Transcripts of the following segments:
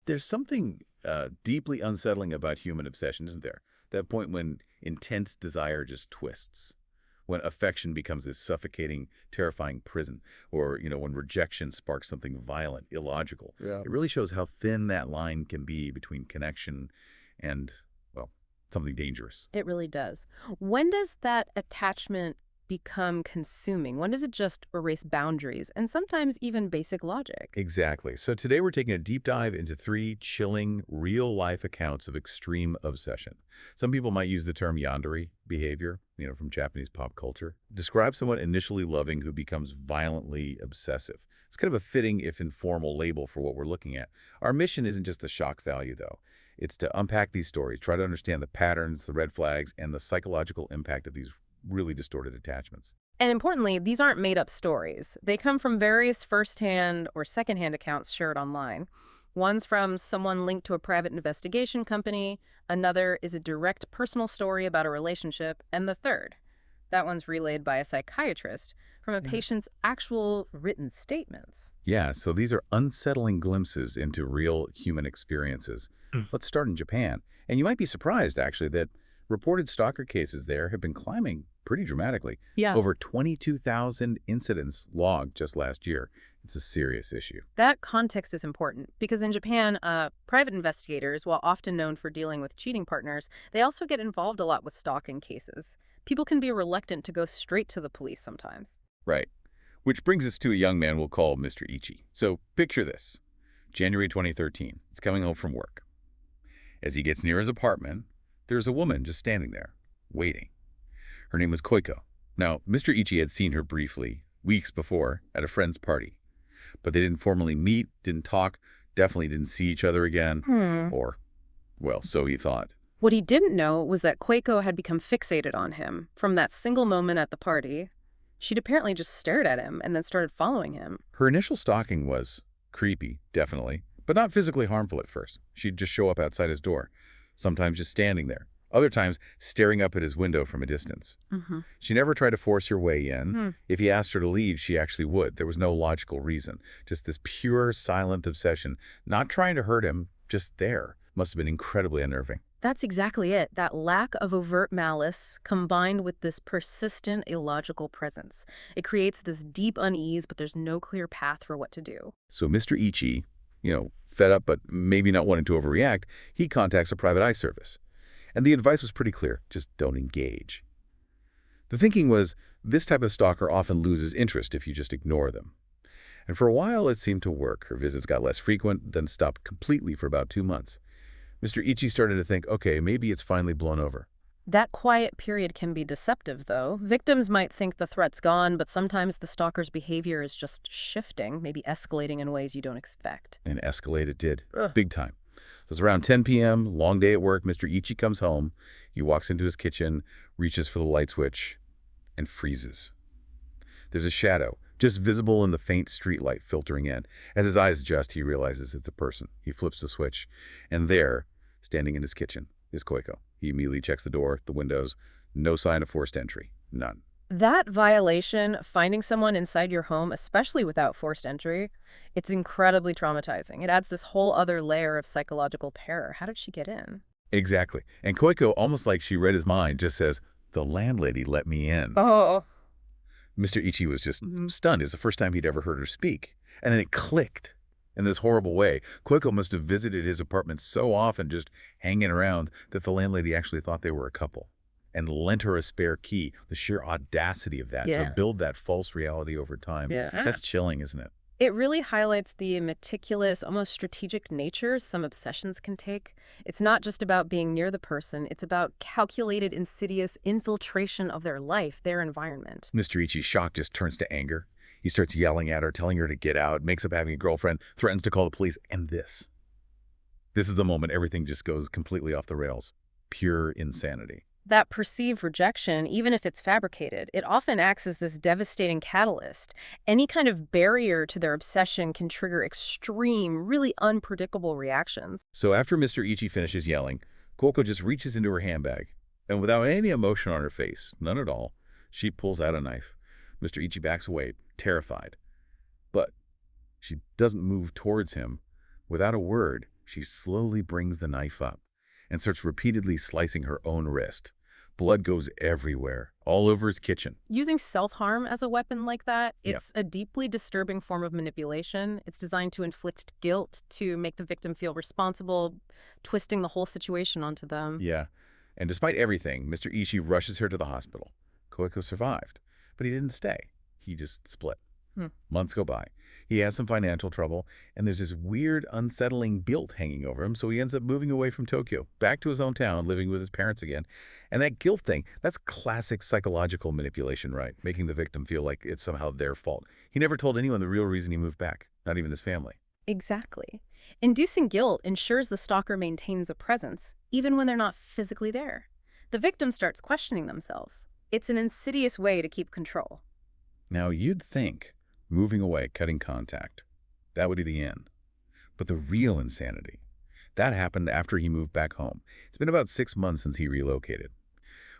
There's something deeply unsettling about human obsession, isn't there? That point when intense desire just twists, when affection becomes this suffocating, terrifying prison, or, when rejection sparks something violent, illogical. Yeah. It really shows how thin that line can be between connection and, well, something dangerous. It really does. When does that attachment become consuming? When does it just erase boundaries and sometimes even basic logic? Exactly. So today we're taking a deep dive into 3 chilling, real-life accounts of extreme obsession. Some people might use the term yandere behavior, from Japanese pop culture. Describe someone initially loving who becomes violently obsessive. It's kind of a fitting, if informal, label for what we're looking at. Our mission isn't just the shock value, though. It's to unpack these stories, try to understand the patterns, the red flags, and the psychological impact of these really distorted attachments. And importantly, these aren't made-up stories. They come from various first-hand or second-hand accounts shared online. One's from someone linked to a private investigation company, another is a direct personal story about a relationship, and the third, that one's relayed by a psychiatrist from a patient's actual written statements. Yeah, so these are unsettling glimpses into real human experiences. Let's start in Japan. And you might be surprised, actually, that reported stalker cases there have been climbing pretty dramatically. Yeah. Over 22,000 incidents logged just last year. It's a serious issue. That context is important because in Japan, private investigators, while often known for dealing with cheating partners, they also get involved a lot with stalking cases. People can be reluctant to go straight to the police sometimes. Right. Which brings us to a young man we'll call Mr. Ichi. So picture this. January 2013. He's coming home from work. As he gets near his apartment, there's a woman just standing there, waiting. Her name was Koiko. Now, Mr. Ichi had seen her briefly, weeks before, at a friend's party. But they didn't formally meet, didn't talk, definitely didn't see each other again. Or, well, so he thought. What he didn't know was that Koiko had become fixated on him. From that single moment at the party, she'd apparently just stared at him and then started following him. Her initial stalking was creepy, definitely, but not physically harmful at first. She'd just show up outside his door, sometimes just standing there, other times staring up at his window from a distance. She never tried to force her way in. If he asked her to leave, she actually would. There was no logical reason. Just this pure, silent obsession, not trying to hurt him, just there. Must have been incredibly unnerving. That's exactly it. That lack of overt malice combined with this persistent, illogical presence. It creates this deep unease, but there's no clear path for what to do. So Mr. Ichi, fed up but maybe not wanting to overreact, he contacts a private eye service. And the advice was pretty clear, just don't engage. The thinking was, this type of stalker often loses interest if you just ignore them. And for a while, it seemed to work. Her visits got less frequent, then stopped completely for about 2 months. Mr. Ichi started to think, okay, maybe it's finally blown over. That quiet period can be deceptive, though. Victims might think the threat's gone, but sometimes the stalker's behavior is just shifting, maybe escalating in ways you don't expect. And escalate it did, big time. It was around 10 p.m., long day at work. Mr. Ichi comes home. He walks into his kitchen, reaches for the light switch, and freezes. There's a shadow, just visible in the faint streetlight filtering in. As his eyes adjust, he realizes it's a person. He flips the switch, and there, standing in his kitchen, is Koiko. He immediately checks the door, the windows. No sign of forced entry. None. That violation, finding someone inside your home, especially without forced entry, it's incredibly traumatizing. It adds this whole other layer of psychological terror. How did she get in? Exactly. And Koiko, almost like she read his mind, just says, "The landlady let me in." Oh. Mr. Ichi was just stunned. It's the first time he'd ever heard her speak. And then it clicked in this horrible way. Koiko must have visited his apartment so often, just hanging around, that the landlady actually thought they were a couple and lent her a spare key. The sheer audacity of that, to build that false reality over time. That's chilling, isn't it? It really highlights the meticulous, almost strategic nature some obsessions can take. It's not just about being near the person. It's about calculated, insidious infiltration of their life, their environment. Mr. Ichi's shock just turns to anger. He starts yelling at her, telling her to get out, makes up having a girlfriend, threatens to call the police, and this. This is the moment everything just goes completely off the rails. Pure insanity. That perceived rejection, even if it's fabricated, it often acts as this devastating catalyst. Any kind of barrier to their obsession can trigger extreme, really unpredictable reactions. So after Mr. Ichi finishes yelling, Koiko just reaches into her handbag, and without any emotion on her face, none at all, she pulls out a knife. Mr. Ichi backs away, terrified. But she doesn't move towards him. Without a word, She slowly brings the knife up and starts repeatedly slicing her own wrist. Blood goes everywhere, all over his kitchen. Using self-harm as a weapon like that, Yeah. it's a deeply disturbing form of manipulation. It's designed to inflict guilt, to make the victim feel responsible, twisting the whole situation onto them. Yeah. And despite everything, Mr. Ichi rushes her to the hospital. Koiko survived, but he didn't stay. He just split. Hmm. Months go by. He has some financial trouble, and there's this weird, unsettling guilt hanging over him, so he ends up moving away from Tokyo, back to his own town, living with his parents again. And that guilt thing, that's classic psychological manipulation, right? Making the victim feel like it's somehow their fault. He never told anyone the real reason he moved back, not even his family. Exactly. Inducing guilt ensures the stalker maintains a presence, even when they're not physically there. The victim starts questioning themselves. It's an insidious way to keep control. Now, you'd think moving away, cutting contact, that would be the end. But the real insanity, that happened after he moved back home. It's been about 6 months since he relocated.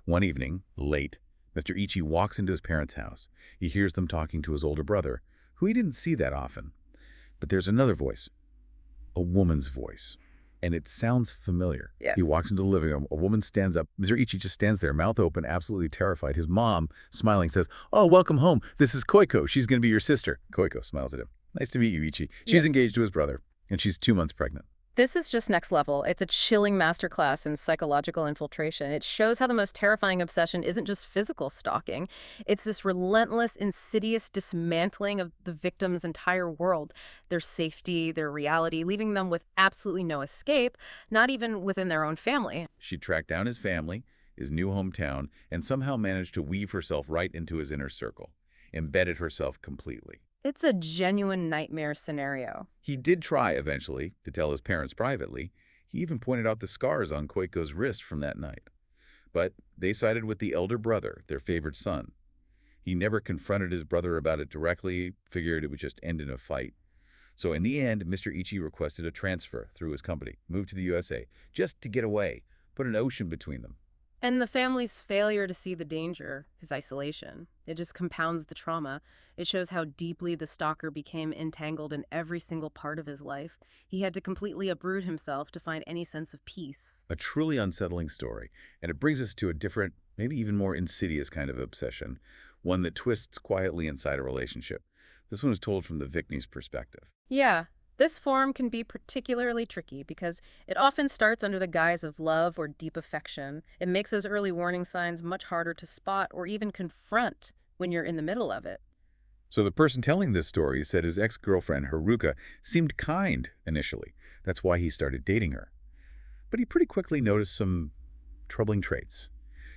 One evening, late, Mr. Ichi walks into his parents' house. He hears them talking to his older brother, who he didn't see that often. But there's another voice, a woman's voice. And it sounds familiar. Yeah. He walks into the living room. A woman stands up. Mr. Ichi just stands there, mouth open, absolutely terrified. His mom, smiling, says, "Oh, welcome home. This is Koiko. She's going to be your sister." Koiko smiles at him. "Nice to meet you, Ichi." She's engaged to his brother, and she's 2 months pregnant. This is just next level. It's a chilling masterclass in psychological infiltration. It shows how the most terrifying obsession isn't just physical stalking. It's this relentless, insidious dismantling of the victim's entire world, their safety, their reality, leaving them with absolutely no escape, not even within their own family. She tracked down his family, his new hometown, and somehow managed to weave herself right into his inner circle, embedded herself completely. It's a genuine nightmare scenario. He did try, eventually, to tell his parents privately. He even pointed out the scars on Koiko's wrist from that night. But they sided with the elder brother, their favorite son. He never confronted his brother about it directly, figured it would just end in a fight. So in the end, Mr. Ichi requested a transfer through his company, moved to the USA, just to get away, put an ocean between them. And the family's failure to see the danger, his isolation, it just compounds the trauma. It shows how deeply the stalker became entangled in every single part of his life. He had to completely uproot himself to find any sense of peace. A truly unsettling story, and it brings us to a different, maybe even more insidious kind of obsession, one that twists quietly inside a relationship. This one is told from the victim's perspective. Yeah, this form can be particularly tricky because it often starts under the guise of love or deep affection. It makes those early warning signs much harder to spot or even confront when you're in the middle of it. So the person telling this story said his ex-girlfriend, Haruka, seemed kind initially. That's why he started dating her. But he pretty quickly noticed some troubling traits.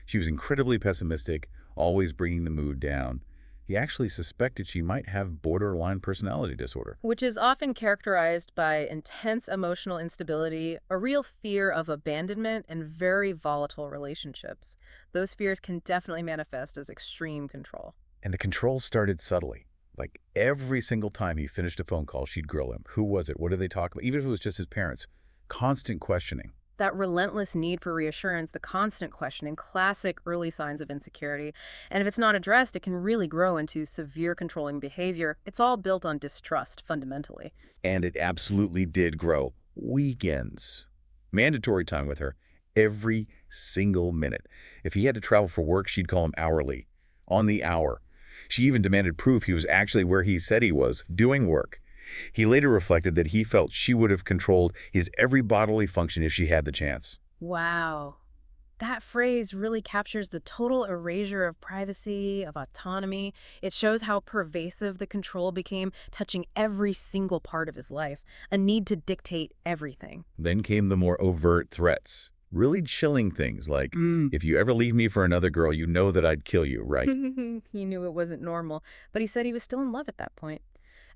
She was incredibly pessimistic, always bringing the mood down. He actually suspected she might have borderline personality disorder. Which is often characterized by intense emotional instability, a real fear of abandonment, and very volatile relationships. Those fears can definitely manifest as extreme control. And the control started subtly. Like every single time he finished a phone call, she'd grill him. Who was it? What did they talk about? Even if it was just his parents. Constant questioning. That relentless need for reassurance, the constant questioning, classic early signs of insecurity. And if it's not addressed, it can really grow into severe controlling behavior. It's all built on distrust, fundamentally. And it absolutely did grow. Weekends. Mandatory time with her. Every single minute. If he had to travel for work, she'd call him hourly. On the hour. She even demanded proof he was actually where he said he was, doing work. He later reflected that he felt she would have controlled his every bodily function if she had the chance. Wow. That phrase really captures the total erasure of privacy, of autonomy. It shows how pervasive the control became, touching every single part of his life, a need to dictate everything. Then came the more overt threats. Really chilling things like, if you ever leave me for another girl, you know that I'd kill you, right? He knew it wasn't normal, but he said he was still in love at that point.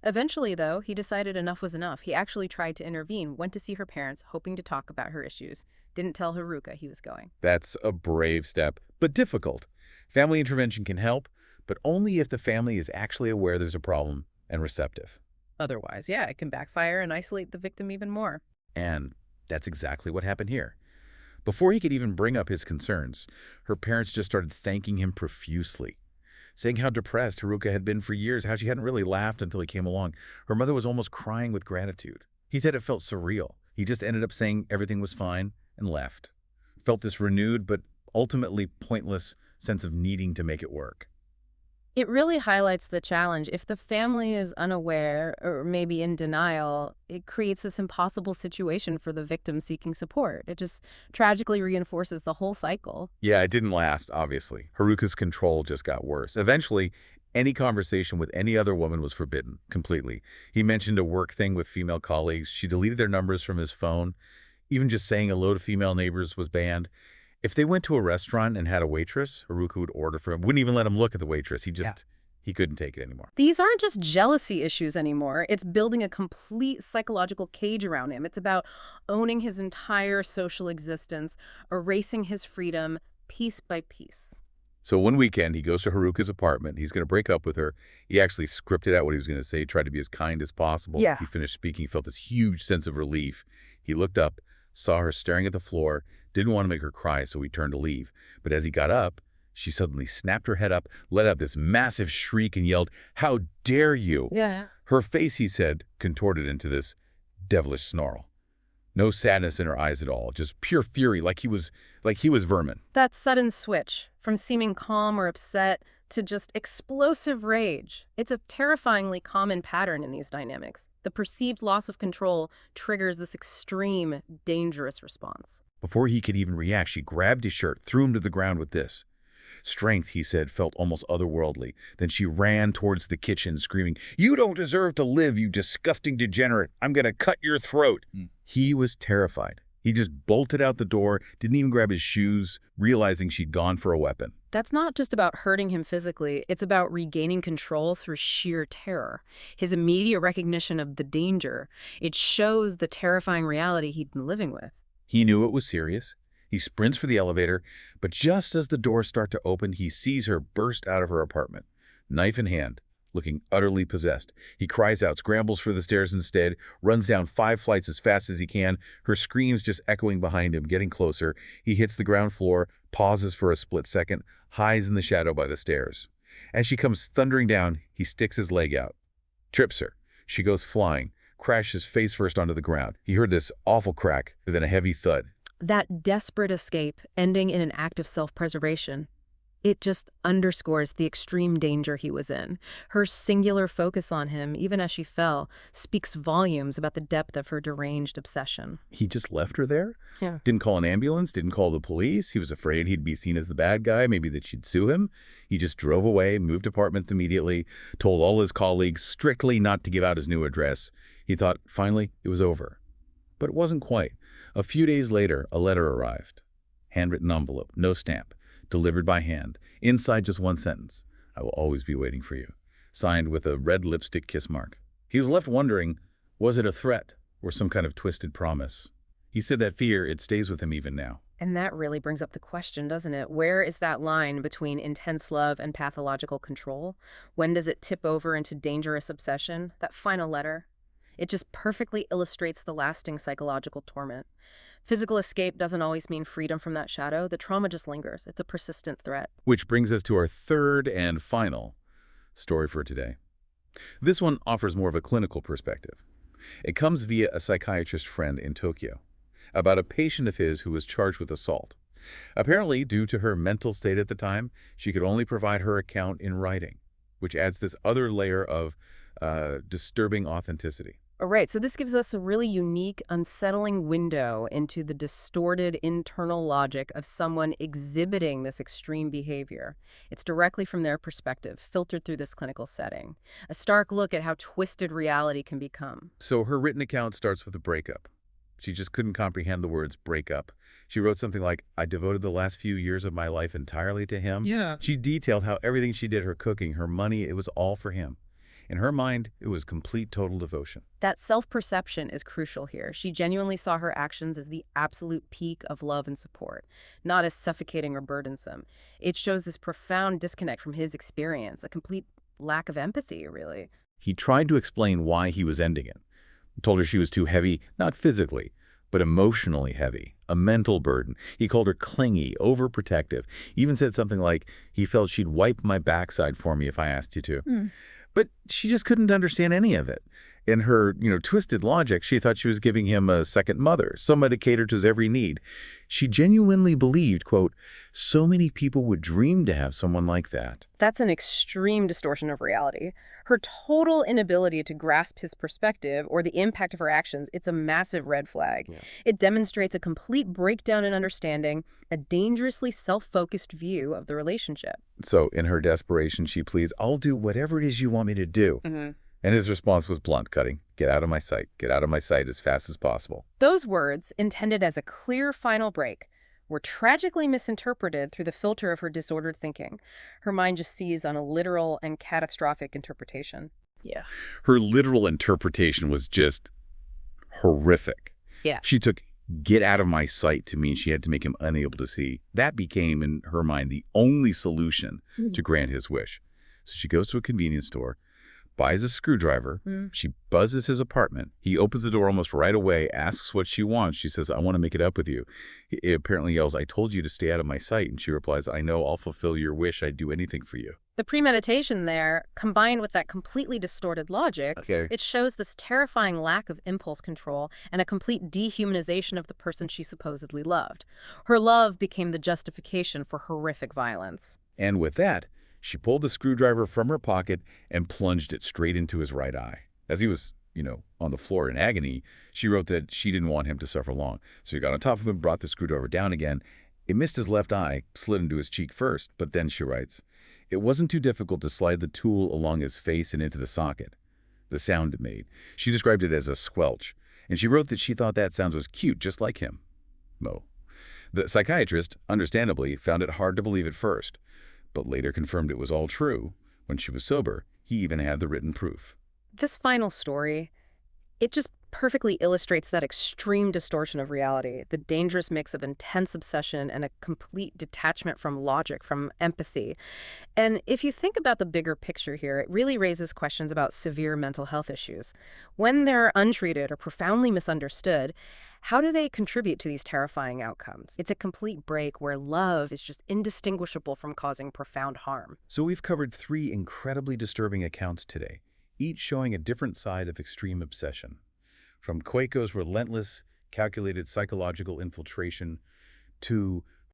Eventually, though, he decided enough was enough. He actually tried to intervene, went to see her parents, hoping to talk about her issues. Didn't tell Haruka he was going. That's a brave step, but difficult. Family intervention can help, but only if the family is actually aware there's a problem and receptive. Otherwise, yeah, it can backfire and isolate the victim even more. And that's exactly what happened here. Before he could even bring up his concerns, her parents just started thanking him profusely, saying how depressed Haruka had been for years, how she hadn't really laughed until he came along. Her mother was almost crying with gratitude. He said it felt surreal. He just ended up saying everything was fine and left. Felt this renewed but ultimately pointless sense of needing to make it work. It really highlights the challenge. If the family is unaware or maybe in denial, it creates this impossible situation for the victim seeking support. It just tragically reinforces the whole cycle. Yeah, it didn't last, obviously. Haruka's control just got worse. Eventually, any conversation with any other woman was forbidden, completely. He mentioned a work thing with female colleagues. She deleted their numbers from his phone. Even just saying hello to female neighbors was banned. If they went to a restaurant and had a waitress, Haruka would order for him. Wouldn't even let him look at the waitress. He couldn't take it anymore. These aren't just jealousy issues anymore. It's building a complete psychological cage around him. It's about owning his entire social existence, erasing his freedom piece by piece. So one weekend, he goes to Haruka's apartment. He's going to break up with her. He actually scripted out what he was going to say, tried to be as kind as possible. Yeah. He finished speaking, he felt this huge sense of relief. He looked up, saw her staring at the floor, didn't want to make her cry, so he turned to leave. But as he got up, she suddenly snapped her head up, let out this massive shriek and yelled, "How dare you!" Yeah. Her face, he said, contorted into this devilish snarl. No sadness in her eyes at all, just pure fury, like he was vermin. That sudden switch from seeming calm or upset to just explosive rage. It's a terrifyingly common pattern in these dynamics. The perceived loss of control triggers this extreme, dangerous response. Before he could even react, she grabbed his shirt, threw him to the ground with this. Strength, he said, felt almost otherworldly. Then she ran towards the kitchen, screaming, "You don't deserve to live, you disgusting degenerate. I'm going to cut your throat." He was terrified. He just bolted out the door, didn't even grab his shoes, realizing she'd gone for a weapon. That's not just about hurting him physically. It's about regaining control through sheer terror. His immediate recognition of the danger, it shows the terrifying reality he'd been living with. He knew it was serious. He sprints for the elevator, but just as the doors start to open, he sees her burst out of her apartment, knife in hand, looking utterly possessed. He cries out, scrambles for the stairs instead, runs down 5 flights as fast as he can, her screams just echoing behind him, getting closer. He hits the ground floor, pauses for a split second, hides in the shadow by the stairs. As she comes thundering down, he sticks his leg out, trips her. She goes flying, crashes face first onto the ground. He heard this awful crack, then a heavy thud. That desperate escape, ending in an act of self-preservation, it just underscores the extreme danger he was in. Her singular focus on him, even as she fell, speaks volumes about the depth of her deranged obsession. He just left her there? Yeah. Didn't call an ambulance, didn't call the police. He was afraid he'd be seen as the bad guy, maybe that she'd sue him. He just drove away, moved apartments immediately, told all his colleagues strictly not to give out his new address. He thought, finally, it was over. But it wasn't quite. A few days later, a letter arrived. Handwritten envelope, no stamp, delivered by hand. Inside just one sentence. "I will always be waiting for you." Signed with a red lipstick kiss mark. He was left wondering, was it a threat or some kind of twisted promise? He said that fear, it stays with him even now. And that really brings up the question, doesn't it? Where is that line between intense love and pathological control? When does it tip over into dangerous obsession? That final letter, it just perfectly illustrates the lasting psychological torment. Physical escape doesn't always mean freedom from that shadow. The trauma just lingers. It's a persistent threat. Which brings us to our third and final story for today. This one offers more of a clinical perspective. It comes via a psychiatrist friend in Tokyo about a patient of his who was charged with assault. Apparently, due to her mental state at the time, she could only provide her account in writing, which adds this other layer of disturbing authenticity. All right, so this gives us a really unique, unsettling window into the distorted internal logic of someone exhibiting this extreme behavior. It's directly from their perspective, filtered through this clinical setting. A stark look at how twisted reality can become. So her written account starts with a breakup. She just couldn't comprehend the words breakup. She wrote something like, "I devoted the last few years of my life entirely to him." Yeah. She detailed how everything she did, her cooking, her money, it was all for him. In her mind, it was complete, total devotion. That self-perception is crucial here. She genuinely saw her actions as the absolute peak of love and support, not as suffocating or burdensome. It shows this profound disconnect from his experience, a complete lack of empathy, really. He tried to explain why he was ending it. Told her she was too heavy, not physically, but emotionally heavy, a mental burden. He called her clingy, overprotective, even said something like, he felt she'd wipe my backside for me if I asked you to. But she just couldn't understand any of it. In her, twisted logic, she thought she was giving him a second mother, someone to cater to his every need. She genuinely believed, quote, so many people would dream to have someone like that. That's an extreme distortion of reality. Her total inability to grasp his perspective or the impact of her actions, it's a massive red flag. Yeah. It demonstrates a complete breakdown in understanding, a dangerously self-focused view of the relationship. So in her desperation, she pleads, I'll do whatever it is you want me to do. And his response was blunt, cutting, get out of my sight. Get out of my sight as fast as possible. Those words, intended as a clear final break, were tragically misinterpreted through the filter of her disordered thinking. Her mind just seized on a literal and catastrophic interpretation. Yeah. Her literal interpretation was just horrific. Yeah. She took get out of my sight to mean she had to make him unable to see. That became, in her mind, the only solution to grant his wish. So she goes to a convenience store, buys a screwdriver. She buzzes his apartment. He opens the door almost right away, asks what she wants. She says, I want to make it up with you. He apparently yells, I told you to stay out of my sight. And she replies, I know, I'll fulfill your wish. I'd do anything for you. The premeditation there, combined with that completely distorted logic, it shows this terrifying lack of impulse control and a complete dehumanization of the person she supposedly loved. Her love became the justification for horrific violence. And with that, she pulled the screwdriver from her pocket and plunged it straight into his right eye. As he was, on the floor in agony, she wrote that she didn't want him to suffer long. So she got on top of him, brought the screwdriver down again. It missed his left eye, slid into his cheek first, but then, she writes, it wasn't too difficult to slide the tool along his face and into the socket. The sound it made. She described it as a squelch, and she wrote that she thought that sound was cute, just like him. Mo. The psychiatrist, understandably, found it hard to believe at first, but later confirmed it was all true. When she was sober, he even had the written proof. This final story, it just perfectly illustrates that extreme distortion of reality, the dangerous mix of intense obsession and a complete detachment from logic, from empathy. And if you think about the bigger picture here, it really raises questions about severe mental health issues. When they're untreated or profoundly misunderstood, how do they contribute to these terrifying outcomes? It's a complete break where love is just indistinguishable from causing profound harm. So we've covered 3 incredibly disturbing accounts today, each showing a different side of extreme obsession. From Koiko's relentless, calculated psychological infiltration to